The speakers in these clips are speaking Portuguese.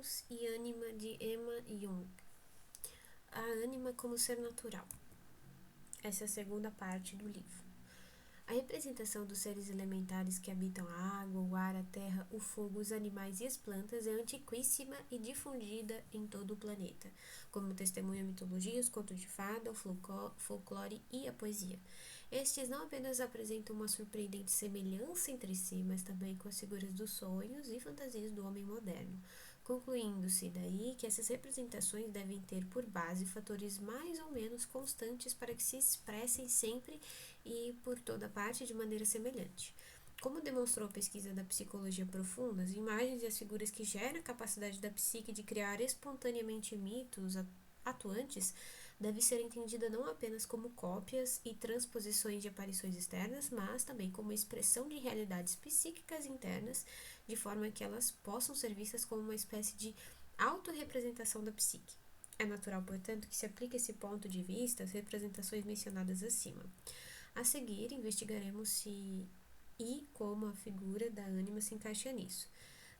Deus e ânima de Emma Jung. A ânima como ser natural. Essa é a segunda parte do livro. A representação dos seres elementares que habitam a água, o ar, a terra, o fogo, os animais e as plantas é antiquíssima e difundida em todo o planeta, como testemunha a mitologia, os contos de fada, o folclore e a poesia. Estes não apenas apresentam uma surpreendente semelhança entre si, mas também com as figuras dos sonhos e fantasias do homem moderno, concluindo-se daí que essas representações devem ter por base fatores mais ou menos constantes para que se expressem sempre e por toda parte de maneira semelhante. Como demonstrou a pesquisa da psicologia profunda, as imagens e as figuras que geram a capacidade da psique de criar espontaneamente mitos atuantes deve ser entendida não apenas como cópias e transposições de aparições externas, mas também como expressão de realidades psíquicas internas, de forma que elas possam ser vistas como uma espécie de autorrepresentação da psique. É natural, portanto, que se aplique esse ponto de vista às representações mencionadas acima. A seguir, investigaremos se e como a figura da ânima se encaixa nisso.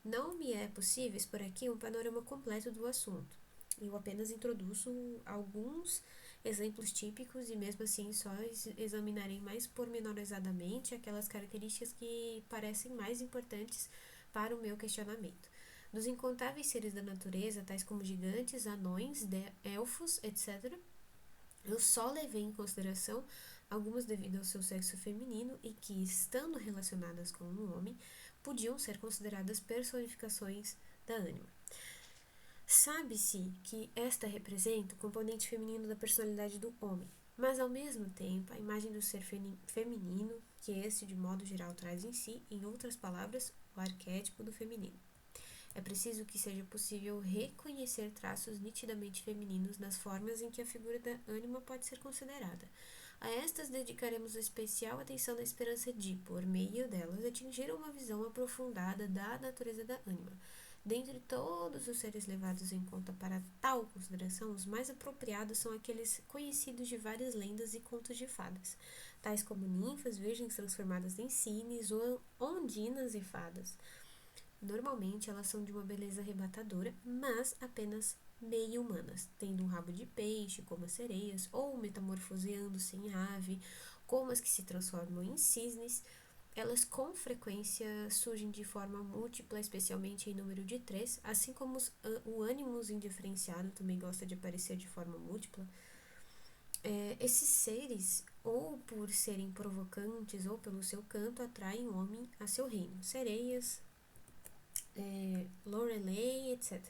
Não me é possível expor aqui um panorama completo do assunto. Eu apenas introduzo alguns exemplos típicos e mesmo assim só examinarei mais pormenorizadamente aquelas características que parecem mais importantes para o meu questionamento. Dos incontáveis seres da natureza, tais como gigantes, anões, elfos, etc., eu só levei em consideração algumas devido ao seu sexo feminino e que, estando relacionadas com um homem, podiam ser consideradas personificações da ânima. Sabe-se que esta representa o componente feminino da personalidade do homem, mas ao mesmo tempo a imagem do ser feminino, que este de modo geral traz em si, em outras palavras, o arquétipo do feminino. É preciso que seja possível reconhecer traços nitidamente femininos nas formas em que a figura da ânima pode ser considerada. A estas dedicaremos especial atenção na esperança de, por meio delas, atingir uma visão aprofundada da natureza da ânima. Dentre todos os seres levados em conta para tal consideração, os mais apropriados são aqueles conhecidos de várias lendas e contos de fadas, tais como ninfas, virgens transformadas em cisnes, ou ondinas e fadas. Normalmente elas são de uma beleza arrebatadora, mas apenas meio humanas, tendo um rabo de peixe, como as sereias, ou metamorfoseando-se em ave, como as que se transformam em cisnes. Elas com frequência surgem de forma múltipla, especialmente em número de 3, assim como o ânimos indiferenciado também gosta de aparecer de forma múltipla. Esses seres, ou por serem provocantes ou pelo seu canto, atraem o homem a seu reino. Sereias, Lorelei, etc.,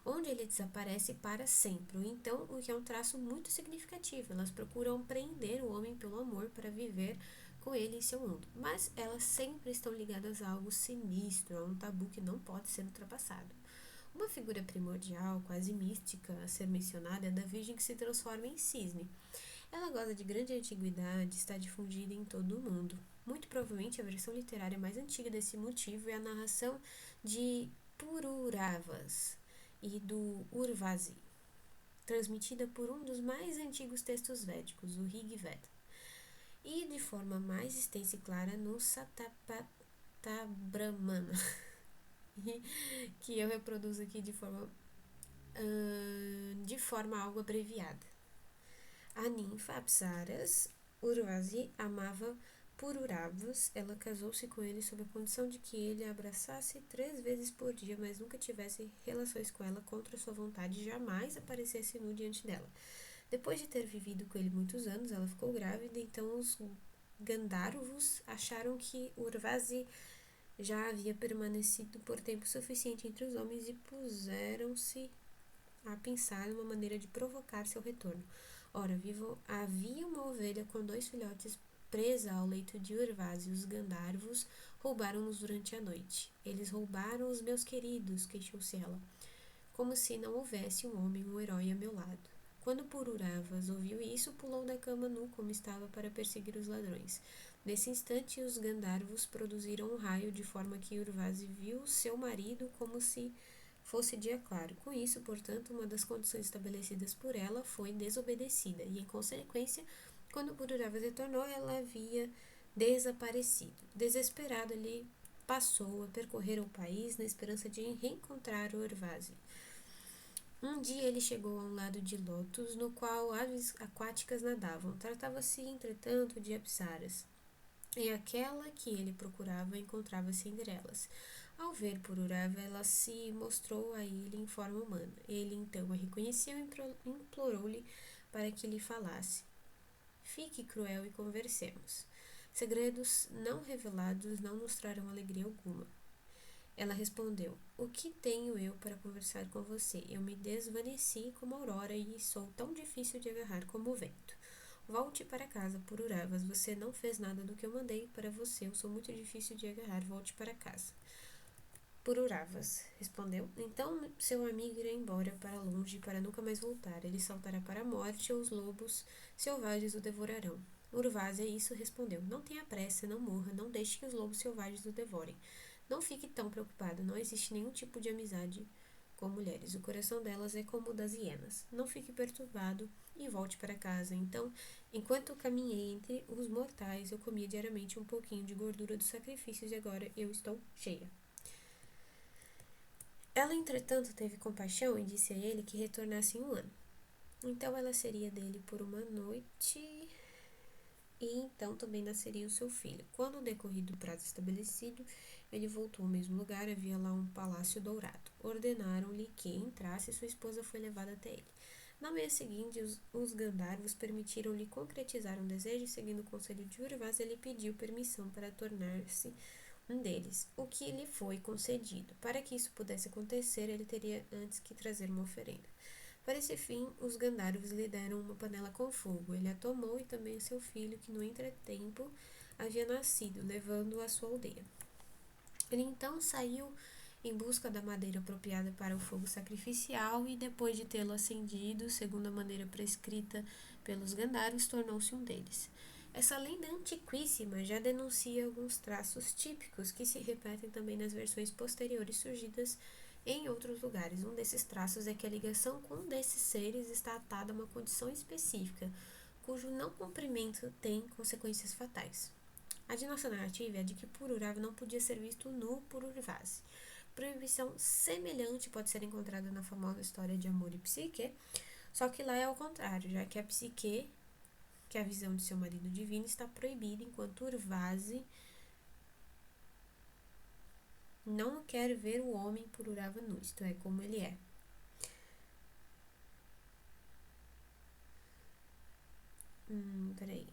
onde ele desaparece para sempre. Então, o que é um traço muito significativo. Elas procuram prender o homem pelo amor para viver com ele em seu mundo, mas elas sempre estão ligadas a algo sinistro, a um tabu que não pode ser ultrapassado. Uma figura primordial, quase mística, a ser mencionada é da Virgem que se transforma em cisne. Ela goza de grande antiguidade e está difundida em todo o mundo. Muito provavelmente a versão literária mais antiga desse motivo é a narração de Pururavas e do Urvasi, transmitida por um dos mais antigos textos védicos, o Rig Veda, e de forma mais extensa e clara no Satabrahmana, que eu reproduzo aqui de forma algo abreviada. A ninfa Apsaras Urvasi amava Pururavas. Ela casou-se com ele sob a condição de que ele a abraçasse 3 vezes por dia, mas nunca tivesse relações com ela contra sua vontade e jamais aparecesse nu diante dela. Depois de ter vivido com ele muitos anos, ela ficou grávida, então os Gandharvos acharam que Urvasi já havia permanecido por tempo suficiente entre os homens e puseram-se a pensar numa maneira de provocar seu retorno. Ora, havia uma ovelha com 2 filhotes presa ao leito de Urvasi. Os Gandharvos roubaram-nos durante a noite. Eles roubaram os meus queridos, queixou-se ela, como se não houvesse um homem, um herói a meu lado. Quando Pururavas ouviu isso, pulou da cama nu como estava para perseguir os ladrões. Nesse instante, os Gandharvos produziram um raio de forma que Urvasi viu seu marido como se fosse dia claro. Com isso, portanto, uma das condições estabelecidas por ela foi desobedecida e, em consequência, quando Pururavas retornou, ela havia desaparecido. Desesperado, ele passou a percorrer o país na esperança de reencontrar Orvase. Um dia ele chegou a um lado de lótus, no qual aves aquáticas nadavam. Tratava-se, entretanto, de apsaras. E aquela que ele procurava encontrava-se entre elas. Ao ver Pururava, ela se mostrou a ele em forma humana. Ele então a reconheceu e implorou-lhe para que lhe falasse. Fique cruel e conversemos. Segredos não revelados não nos trarão alegria alguma. Ela respondeu: O que tenho eu para conversar com você? Eu me desvaneci como a aurora e sou tão difícil de agarrar como o vento. Volte para casa, Pururavas. Você não fez nada do que eu mandei para você. Eu sou muito difícil de agarrar. Volte para casa. Pururavas respondeu. Então seu amigo irá embora para longe para nunca mais voltar. Ele saltará para a morte ou os lobos selvagens o devorarão. Urvase a isso respondeu. Não tenha pressa, não morra, não deixe que os lobos selvagens o devorem. Não fique tão preocupado, não existe nenhum tipo de amizade com mulheres. O coração delas é como o das hienas. Não fique perturbado e volte para casa. Então, enquanto caminhei entre os mortais, eu comia diariamente um pouquinho de gordura dos sacrifícios e agora eu estou cheia. Ela, entretanto, teve compaixão e disse a ele que retornasse em um ano. Então ela seria dele por uma noite e então também nasceria o seu filho. Quando decorrido o prazo estabelecido, ele voltou ao mesmo lugar, havia lá um palácio dourado. Ordenaram-lhe que entrasse e sua esposa foi levada até ele. Na manhã seguinte, os Gandharvas permitiram-lhe concretizar um desejo e, seguindo o conselho de Urvasa, ele pediu permissão para tornar-se um deles, o que lhe foi concedido. Para que isso pudesse acontecer, ele teria antes que trazer uma oferenda. Para esse fim, os Gandharvas lhe deram uma panela com fogo. Ele a tomou e também seu filho, que no entretempo havia nascido, levando-o à sua aldeia. Ele então saiu em busca da madeira apropriada para o fogo sacrificial e, depois de tê-lo acendido, segundo a maneira prescrita pelos Gandharvas, tornou-se um deles. Essa lenda antiquíssima já denuncia alguns traços típicos que se repetem também nas versões posteriores surgidas em outros lugares. Um desses traços é que a ligação com um desses seres está atada a uma condição específica, cujo não cumprimento tem consequências fatais. A de nossa narrativa é a de que Pururava não podia ser visto nu por Urvase. Proibição semelhante pode ser encontrada na famosa história de Amor e Psique, só que lá é ao contrário, já que a Psique, que é a visão de seu marido divino, está proibida, enquanto Urvase não quer ver o homem Pururava nu, isto é, como ele é. Peraí.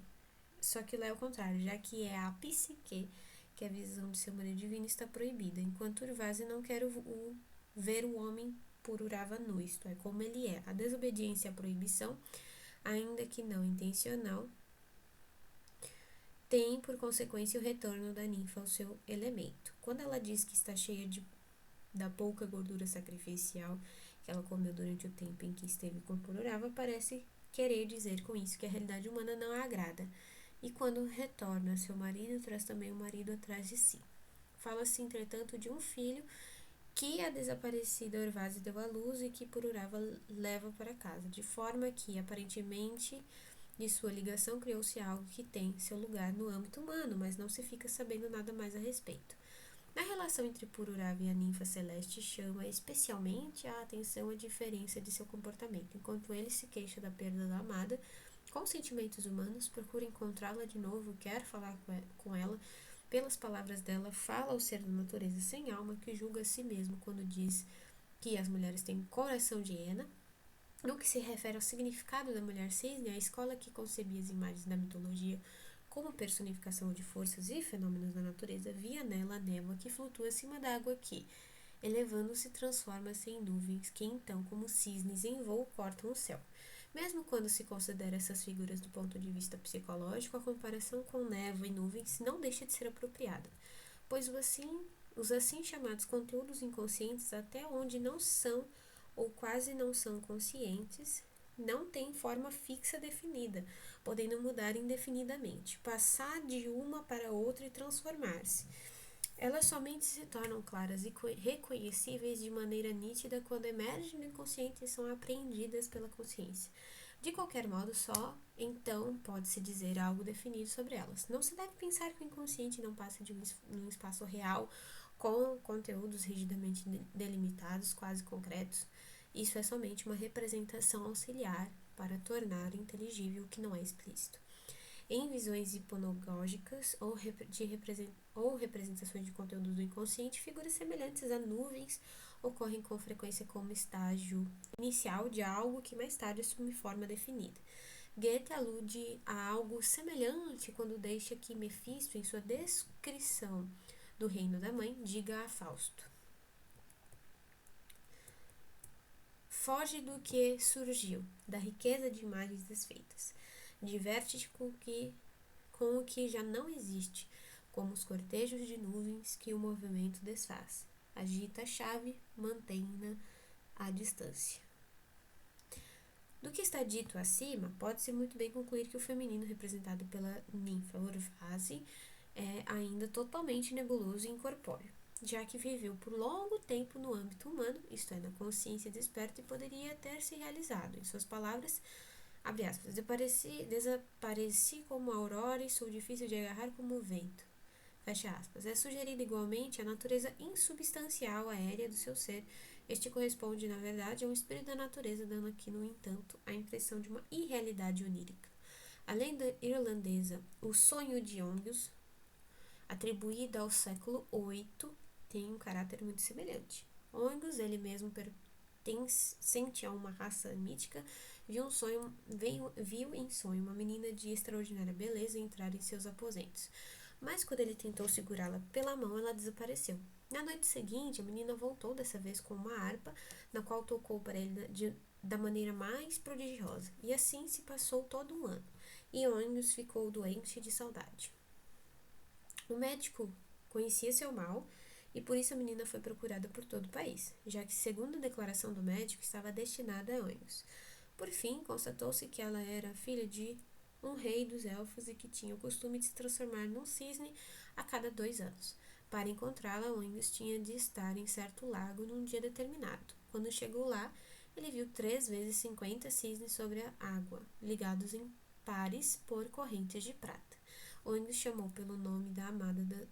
Só que lá é o contrário, já que é a psique, que é a visão de seu marido divino, está proibida, enquanto Urvase não quer ver o homem Pururava nu, isto é, como ele é. A desobediência à proibição, ainda que não intencional, tem por consequência o retorno da ninfa ao seu elemento. Quando ela diz que está cheia da pouca gordura sacrificial que ela comeu durante o tempo em que esteve com Pururava, parece querer dizer com isso que a realidade humana não a agrada. E quando retorna a seu marido, traz também o marido atrás de si. Fala-se, entretanto, de um filho que a desaparecida Orvase deu à luz e que Pururava leva para casa, de forma que, aparentemente, de sua ligação criou-se algo que tem seu lugar no âmbito humano, mas não se fica sabendo nada mais a respeito. Na relação entre Pururava e a ninfa celeste chama especialmente a atenção a diferença de seu comportamento. Enquanto ele se queixa da perda da amada, com sentimentos humanos, procura encontrá-la de novo, quer falar com ela, pelas palavras dela, fala ao ser da natureza sem alma, que julga a si mesmo quando diz que as mulheres têm coração de hiena. No que se refere ao significado da mulher cisne, a escola que concebia as imagens da mitologia como personificação de forças e fenômenos da natureza, via nela a névoa que flutua acima da água que, elevando-se, transforma-se em nuvens que então, como cisnes em voo, cortam o céu. Mesmo quando se considera essas figuras do ponto de vista psicológico, a comparação com névoa e nuvens não deixa de ser apropriada, pois os assim chamados conteúdos inconscientes, até onde não são ou quase não são conscientes, não têm forma fixa definida, podendo mudar indefinidamente, passar de uma para outra e transformar-se. Elas somente se tornam claras e reconhecíveis de maneira nítida quando emergem do inconsciente e são apreendidas pela consciência. De qualquer modo, só então pode-se dizer algo definido sobre elas. Não se deve pensar que o inconsciente não passa de um espaço real com conteúdos rigidamente delimitados, quase concretos. Isso é somente uma representação auxiliar para tornar inteligível o que não é explícito. Em visões hiponagógicas ou representações de conteúdos do inconsciente, figuras semelhantes a nuvens ocorrem com frequência como estágio inicial de algo que mais tarde assume forma definida. Goethe alude a algo semelhante quando deixa que Mefisto, em sua descrição do reino da mãe, diga a Fausto: foge do que surgiu, da riqueza de imagens desfeitas. Diverte-te com o que já não existe, como os cortejos de nuvens que o movimento desfaz. Agita a chave, mantém-na à distância. Do que está dito acima, pode-se muito bem concluir que o feminino representado pela ninfa Urvasi é ainda totalmente nebuloso e incorpóreo, já que viveu por longo tempo no âmbito humano, isto é, na consciência desperta, e poderia ter se realizado. Em suas palavras, abre aspas, desapareci como a aurora e sou difícil de agarrar como o vento. Fecha aspas. É sugerida igualmente a natureza insubstancial aérea do seu ser. Este corresponde, na verdade, a um espírito da natureza, dando aqui, no entanto, a impressão de uma irrealidade onírica. Além da irlandesa, o sonho de Ongus, atribuída ao século VIII, tem um caráter muito semelhante. Ongus, ele mesmo pertencente a uma raça mítica, viu em sonho uma menina de extraordinária beleza entrar em seus aposentos. Mas quando ele tentou segurá-la pela mão, ela desapareceu. Na noite seguinte, a menina voltou, dessa vez com uma harpa, na qual tocou para ele da maneira mais prodigiosa. E assim se passou todo um ano. E Ônibus ficou doente de saudade. O médico conhecia seu mal e por isso a menina foi procurada por todo o país, já que, segundo a declaração do médico, estava destinada a Ônibus. Por fim, constatou-se que ela era filha de um rei dos elfos e que tinha o costume de se transformar num cisne a cada 2 anos. Para encontrá-la, Oengus tinha de estar em certo lago num dia determinado. Quando chegou lá, ele viu 3 vezes 50 cisnes sobre a água, ligados em pares por correntes de prata. Oengus chamou pelo nome da amada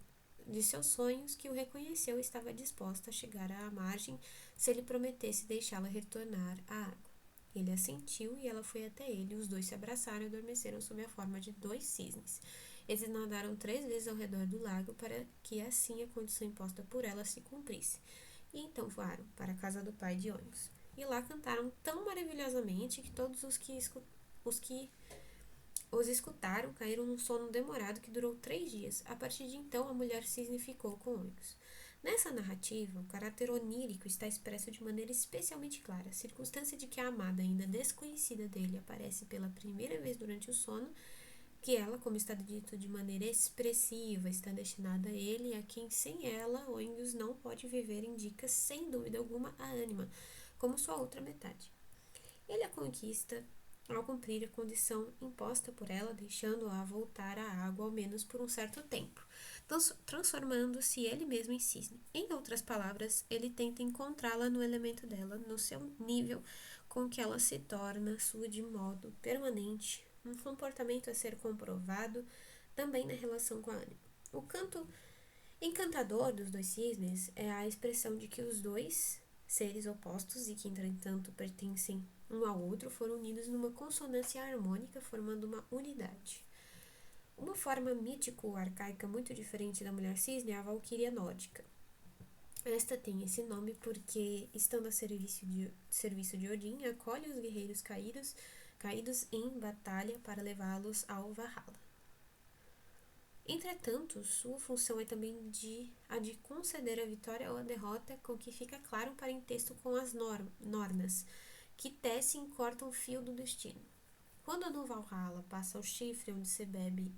de seus sonhos, que o reconheceu e estava disposta a chegar à margem se ele prometesse deixá-la retornar à água. Ele assentiu e ela foi até ele. Os dois se abraçaram e adormeceram sob a forma de 2 cisnes. Eles nadaram 3 vezes ao redor do lago para que assim a condição imposta por ela se cumprisse. E então voaram para a casa do pai de Ônibus. E lá cantaram tão maravilhosamente que todos os que os escutaram caíram num sono demorado que durou 3 dias. A partir de então, a mulher cisne ficou com Ônibus. Nessa narrativa, o caráter onírico está expresso de maneira especialmente clara. A circunstância de que a amada, ainda desconhecida dele, aparece pela primeira vez durante o sono, que ela, como está dito de maneira expressiva, está destinada a ele e a quem sem ela Oengus não pode viver, indica sem dúvida alguma a ânima, como sua outra metade. Ele a conquista ao cumprir a condição imposta por ela, deixando-a voltar à água ao menos por um certo tempo, transformando-se ele mesmo em cisne. Em outras palavras, ele tenta encontrá-la no elemento dela, no seu nível, com que ela se torna sua de modo permanente, um comportamento a ser comprovado também na relação com a ânima. O canto encantador dos 2 cisnes é a expressão de que os dois seres opostos e que, entretanto, pertencem um ao outro, foram unidos numa consonância harmônica, formando uma unidade. Uma forma mítico-arcaica muito diferente da mulher cisne é a valquíria nórdica. Esta tem esse nome porque, estando a serviço de Odin, acolhe os guerreiros caídos em batalha para levá-los ao Valhalla. Entretanto, sua função é também a de conceder a vitória ou a derrota, com que fica claro um parentesco com as Nornas, que tecem e cortam o fio do destino. Quando no Valhalla passa o chifre onde se bebe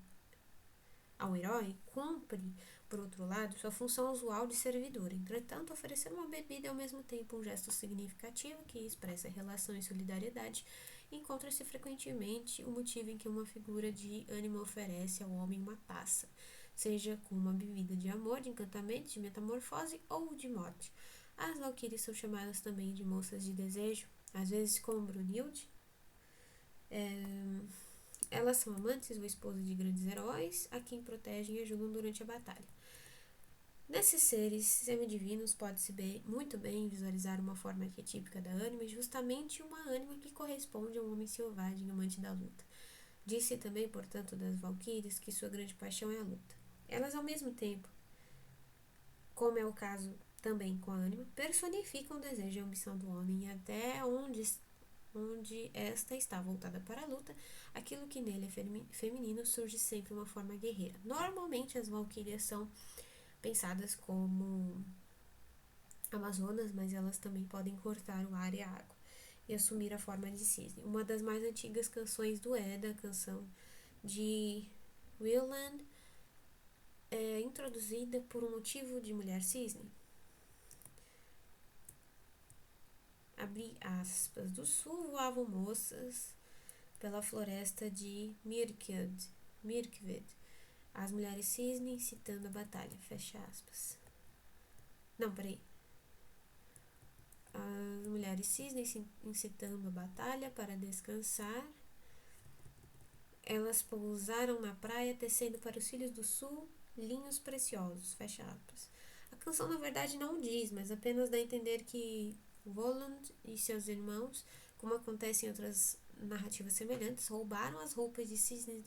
ao herói, cumpre, por outro lado, sua função usual de servidor. Entretanto, oferecer uma bebida é ao mesmo tempo um gesto significativo que expressa relação e solidariedade. Encontra-se frequentemente o motivo em que uma figura de ânima oferece ao homem uma taça, seja com uma bebida de amor, de encantamento, de metamorfose ou de morte. As valquírias são chamadas também de moças de desejo, às vezes como Brunhilde, Elas são amantes ou esposas de grandes heróis, a quem protegem e ajudam durante a batalha. Nesses seres semidivinos pode-se muito bem visualizar uma forma arquetípica da ânima, justamente uma ânima que corresponde a um homem selvagem, amante da luta. Disse também, portanto, das valquírias que sua grande paixão é a luta. Elas, ao mesmo tempo, como é o caso também com a ânima, personificam o desejo e a ambição do homem, e até onde esta está voltada para a luta, aquilo que nele é feminino surge sempre uma forma guerreira. Normalmente as valquírias são pensadas como amazonas, mas elas também podem cortar o ar e a água e assumir a forma de cisne. Uma das mais antigas canções do Eda, a canção de Willand, é introduzida por um motivo de mulher cisne. Abri aspas. Do sul voavam moças pela floresta de Mirkved, as mulheres cisne incitando a batalha. Fecha aspas. Não, peraí. As mulheres cisne incitando a batalha para descansar. Elas pousaram na praia, tecendo para os filhos do sul linhos preciosos. Fecha aspas. A canção, na verdade, não diz, mas apenas dá a entender que Voland e seus irmãos, como acontece em outras narrativas semelhantes, roubaram as roupas de cisne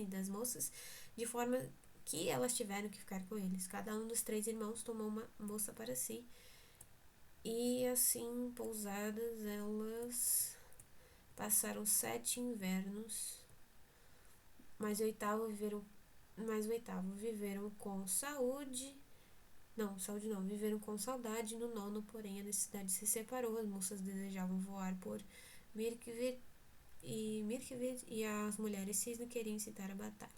das moças, de forma que elas tiveram que ficar com eles. Cada um dos 3 irmãos tomou uma moça para si. E assim, pousadas, elas passaram 7 invernos, mas o oitavo viveram com saúde. Viveram com saudade. No 9º, porém, a necessidade se separou. As moças desejavam voar por Mirkvid e as mulheres cisne queriam incitar a batalha.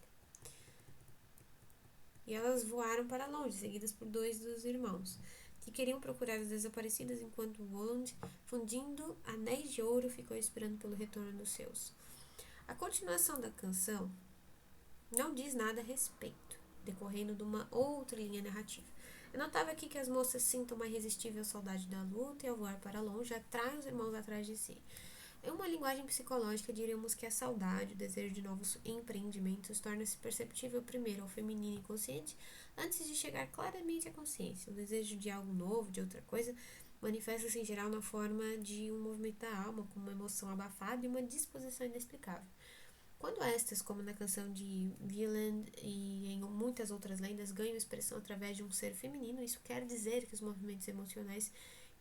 E elas voaram para longe, seguidas por 2 dos irmãos, que queriam procurar as desaparecidas, enquanto Voland, fundindo anéis de ouro, ficou esperando pelo retorno dos seus. A continuação da canção não diz nada a respeito, decorrendo de uma outra linha narrativa. É notável aqui que as moças sintam uma irresistível saudade da luta e, ao voar para longe, atraem os irmãos atrás de si. Em uma linguagem psicológica, diríamos que a saudade, o desejo de novos empreendimentos, torna-se perceptível primeiro ao feminino inconsciente, antes de chegar claramente à consciência. O desejo de algo novo, de outra coisa, manifesta-se em geral na forma de um movimento da alma, com uma emoção abafada e uma disposição inexplicável. Quando estas, como na canção de Wieland e em muitas outras lendas, ganham expressão através de um ser feminino, isso quer dizer que os movimentos emocionais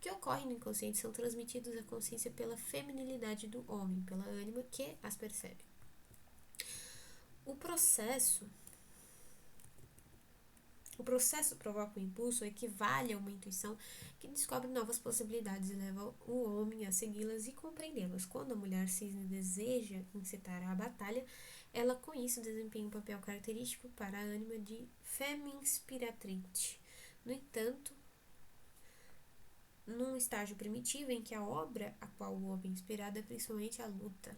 que ocorrem no inconsciente são transmitidos à consciência pela feminilidade do homem, pela ânima que as percebe. O processo provoca um impulso, equivale a uma intuição que descobre novas possibilidades e leva o homem a segui-las e compreendê-las. Quando a mulher cisne deseja incitar a batalha, ela com isso desempenha um papel característico para a ânima de Feminspiratrix. No entanto, num estágio primitivo em que a obra a qual o homem é inspirado é principalmente a luta.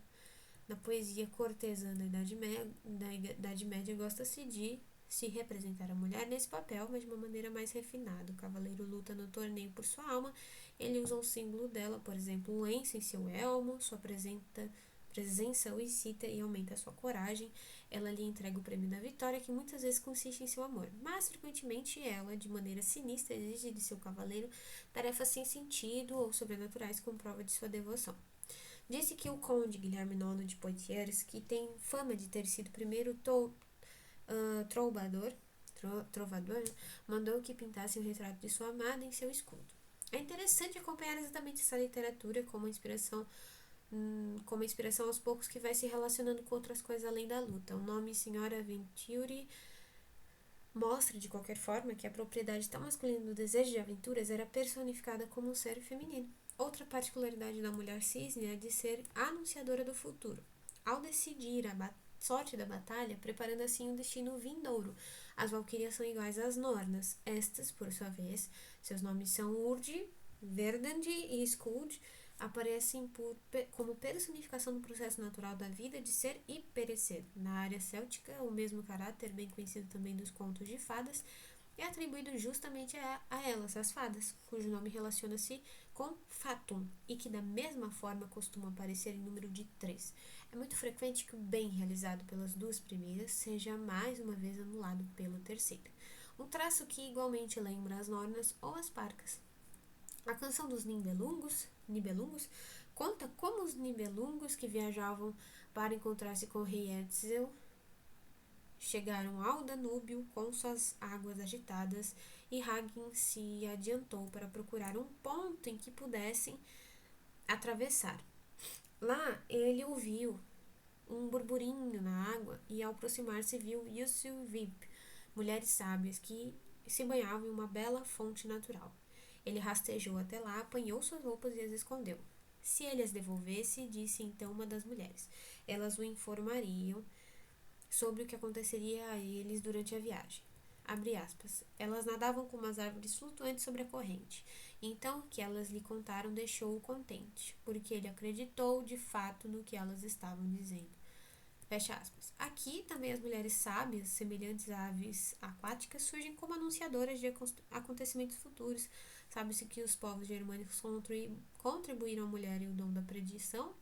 Na poesia cortesã da Idade Média gosta-se de se representar a mulher nesse papel, mas de uma maneira mais refinada. O cavaleiro luta no torneio por sua alma, ele usa um símbolo dela, por exemplo, um lenço em seu elmo, sua presença o excita e aumenta a sua coragem. Ela lhe entrega o prêmio da vitória, que muitas vezes consiste em seu amor, mas frequentemente ela, de maneira sinistra, exige de seu cavaleiro tarefas sem sentido ou sobrenaturais como prova de sua devoção. Disse que o conde Guilherme IX de Poitiers, que tem fama de ter sido o primeiro trovador, mandou que pintasse um retrato de sua amada em seu escudo. É interessante acompanhar exatamente essa literatura como inspiração aos poucos, que vai se relacionando com outras coisas além da luta. O nome Senhora Venturi mostra, de qualquer forma, que a propriedade tão masculina do desejo de aventuras era personificada como um ser feminino. Outra particularidade da mulher cisne é de ser anunciadora do futuro. Ao decidir a sorte da batalha, preparando assim um destino vindouro, as valquírias são iguais às Nornas. Estas, por sua vez, seus nomes são Urd, Verdandi e Skuld, aparecem como personificação do processo natural da vida de ser e perecer. Na área céltica, o mesmo caráter, bem conhecido também dos contos de fadas, é atribuído justamente a elas, as fadas, cujo nome relaciona-se com Fatum e que da mesma forma costuma aparecer em número de 3. É muito frequente que o bem realizado pelas duas primeiras seja mais uma vez anulado pela terceira. Um traço que igualmente lembra as Nornas ou as Parcas. A canção dos Nibelungos conta como os Nibelungos que viajavam para encontrar-se com o rei Etzel chegaram ao Danúbio com suas águas agitadas e Hagin se adiantou para procurar um ponto em que pudessem atravessar. Lá ele ouviu um burburinho na água e ao aproximar-se viu Yusilvip, mulheres sábias que se banhavam em uma bela fonte natural. Ele rastejou até lá, apanhou suas roupas e as escondeu. Se ele as devolvesse, disse então uma das mulheres, elas o informariam sobre o que aconteceria a eles durante a viagem. Abre aspas. Elas nadavam como as árvores flutuantes sobre a corrente. Então, o que elas lhe contaram deixou-o contente, porque ele acreditou de fato no que elas estavam dizendo. Fecha aspas. Aqui também as mulheres sábias, semelhantes a aves aquáticas, surgem como anunciadoras de acontecimentos futuros. Sabe-se que os povos germânicos contribuíram à mulher e o dom da predição,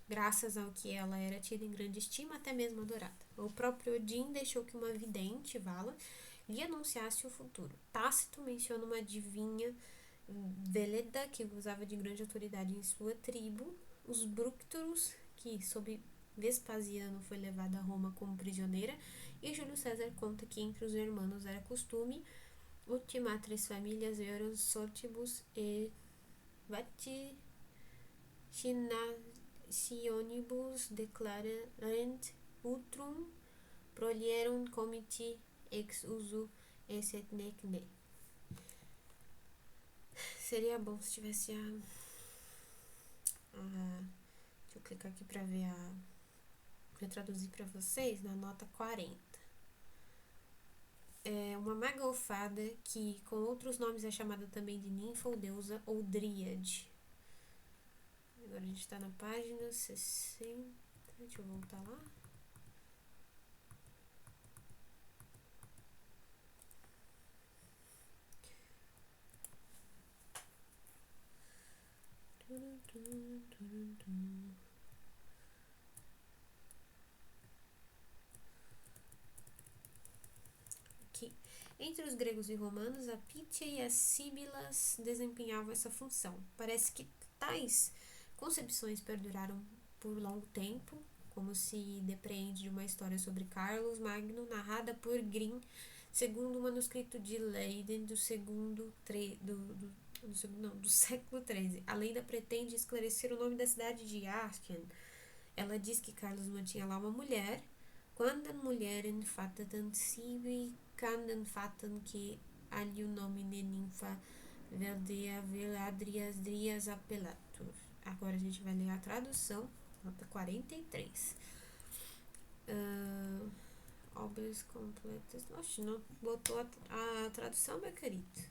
graças ao que ela era tida em grande estima, até mesmo adorada. O próprio Odin deixou que uma vidente, Vala, lhe anunciasse o futuro. Tácito menciona uma adivinha Véleda, que gozava de grande autoridade em sua tribo, os Bructors, que sob Vespasiano foi levada a Roma como prisioneira, e Júlio César conta que entre os germanos era costume ultimar 3 famílias, Euros, Sortibus e Vaticitionibus declarant utrum prolierum comiti ex usu et nec ne. Seria bom se tivesse deixa eu clicar aqui para ver para traduzir para vocês na nota 40. É uma magofada que com outros nomes é chamada também de ninfa ou deusa ou dríade. Agora a gente está na página 60. Deixa eu voltar lá. Aqui. Entre os gregos e romanos, a Pítia e as Síbilas desempenhavam essa função. Parece que tais concepções perduraram por longo tempo, como se depreende de uma história sobre Carlos Magno, narrada por Grimm, segundo o manuscrito de Leiden do século XIII. A lenda pretende esclarecer o nome da cidade de Aachen. Ela diz que Carlos mantinha lá uma mulher, quando mulheren fatam sibi candan fatam que ali o nome de ninfa verdea veladrias drias apelatur. Agora a gente vai ler a tradução, nota 43. Obras completas. Nossa, não botou a tradução, meu querido.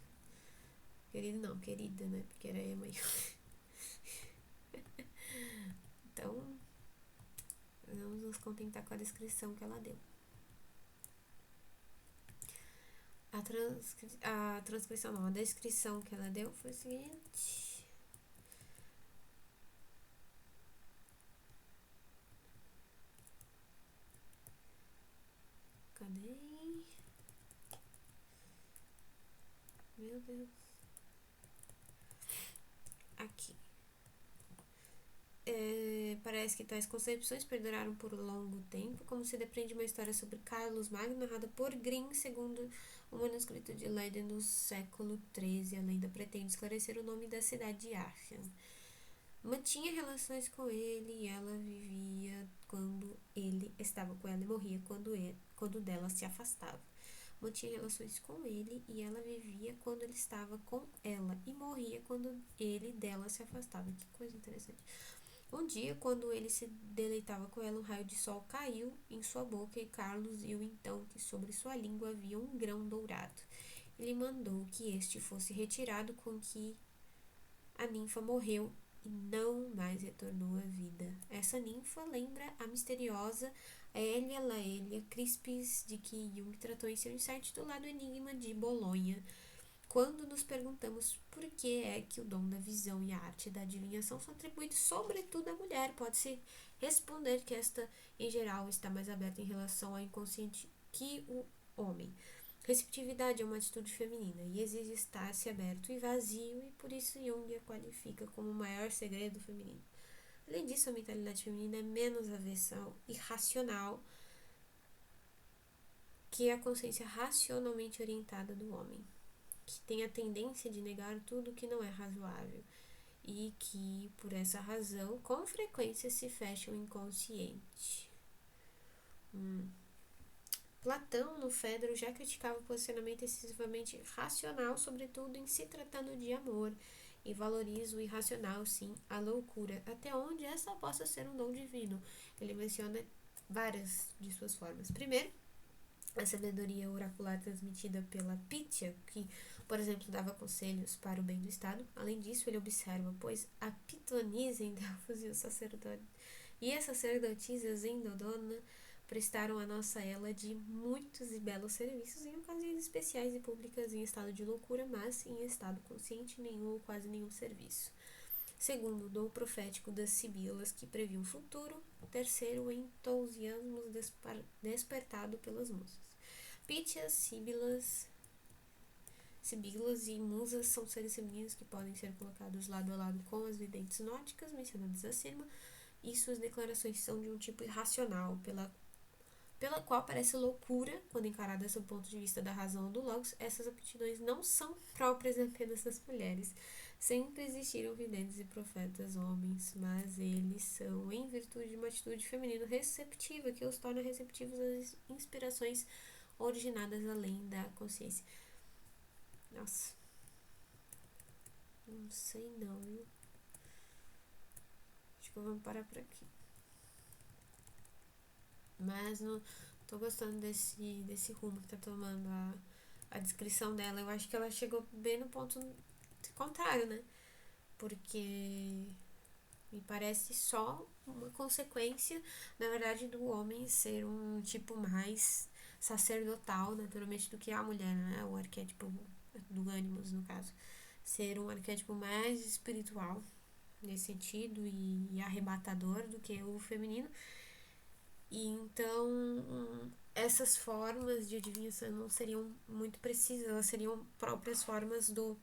Querido não, querida, né? Porque era Emma. Então, vamos nos contentar com a descrição que ela deu. A transcrição não, a descrição que ela deu foi o seguinte. Cadê? Meu Deus. Aqui. Parece que tais concepções perduraram por longo tempo, como se depreende uma história sobre Carlos Magno, narrada por Grimm, segundo o manuscrito de Leiden do século XIII. A lenda pretende esclarecer o nome da cidade de Aachen. Mantinha relações com ele e ela vivia quando ele estava com ela e morria quando dela se afastava. Mantinha relações com ele e ela vivia quando ele estava com ela e morria quando ele dela se afastava. Que coisa interessante. Um dia, quando ele se deleitava com ela, um raio de sol caiu em sua boca e Carlos viu então que sobre sua língua havia um grão dourado. Ele mandou que este fosse retirado, com que a ninfa morreu e não mais retornou à vida. Essa ninfa lembra a misteriosa Aelia Laelia Crispis, de que Jung tratou em seu ensaio titulado Enigma de Bolonha. quando nos perguntamos por que é que o dom da visão e a arte da adivinhação são atribuídos sobretudo à mulher, pode-se responder que esta, em geral, está mais aberta em relação ao inconsciente que o homem. Receptividade é uma atitude feminina e exige estar-se aberto e vazio, e por isso Jung a qualifica como o maior segredo feminino. Além disso, a mentalidade feminina é menos avessa e racional que a consciência racionalmente orientada do homem, que tem a tendência de negar tudo que não é razoável e que, por essa razão, com frequência se fecha o inconsciente. Platão, no Fedro, já criticava o posicionamento excessivamente racional, sobretudo em se tratando de amor, e valoriza o irracional, sim, a loucura, até onde essa possa ser um dom divino. Ele menciona várias de suas formas. Primeiro, a sabedoria oracular transmitida pela Pitya, que, por exemplo, dava conselhos para o bem do Estado. Além disso, ele observa, pois a pitonisa em Delfos e as sacerdotisas em Dodona prestaram a nossa ela de muitos e belos serviços em ocasiões especiais e públicas em estado de loucura, mas em estado consciente nenhum ou quase nenhum serviço. Segundo, o dom profético das sibilas que previam o futuro. Terceiro, o entusiasmo despertado pelas musas. Pitya, sibilas e musas são seres femininos que podem ser colocados lado a lado com as videntes nórdicas mencionadas acima, e suas declarações são de um tipo irracional, pela qual parece loucura quando encaradas sob o ponto de vista da razão ou do logos. Essas aptidões não são próprias apenas das mulheres. Sempre existiram videntes e profetas homens, mas eles são em virtude de uma atitude feminina receptiva que os torna receptivos às inspirações originadas além da consciência. Nossa, não sei não, viu? Acho que vamos parar por aqui. Mas não tô gostando desse rumo que tá tomando a descrição dela. Eu acho que ela chegou bem no ponto contrário, né? Porque me parece só uma consequência, na verdade, do homem ser um tipo mais sacerdotal, naturalmente, do que a mulher, né? O arquétipo do Animus, no caso. Ser um arquétipo mais espiritual, nesse sentido, e arrebatador do que o feminino. E então, essas formas de adivinhação não seriam muito precisas, elas seriam próprias formas do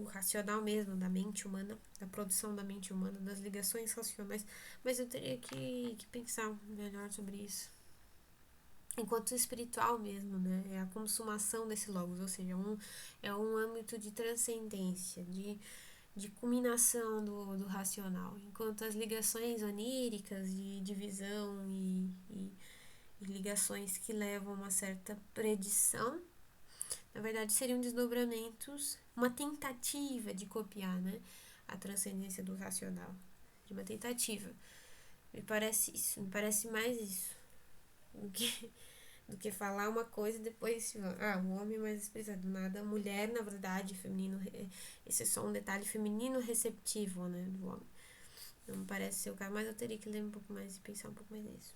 racional mesmo, da mente humana, da produção da mente humana, das ligações racionais, mas eu teria que pensar melhor sobre isso. Enquanto espiritual mesmo, né? É a consumação desse logos, ou seja, é um âmbito de transcendência, de culminação do racional, enquanto as ligações oníricas de divisão e ligações que levam a uma certa predição, na verdade seriam desdobramentos, uma tentativa de copiar, né, a transcendência do racional, de uma tentativa. Me parece isso, me parece mais isso do que falar uma coisa e depois, o homem mais expressado do nada, a mulher, na verdade, feminino, esse é só um detalhe feminino receptivo, né, do homem. Não me parece ser o caso, mas eu teria que ler um pouco mais e pensar um pouco mais nisso.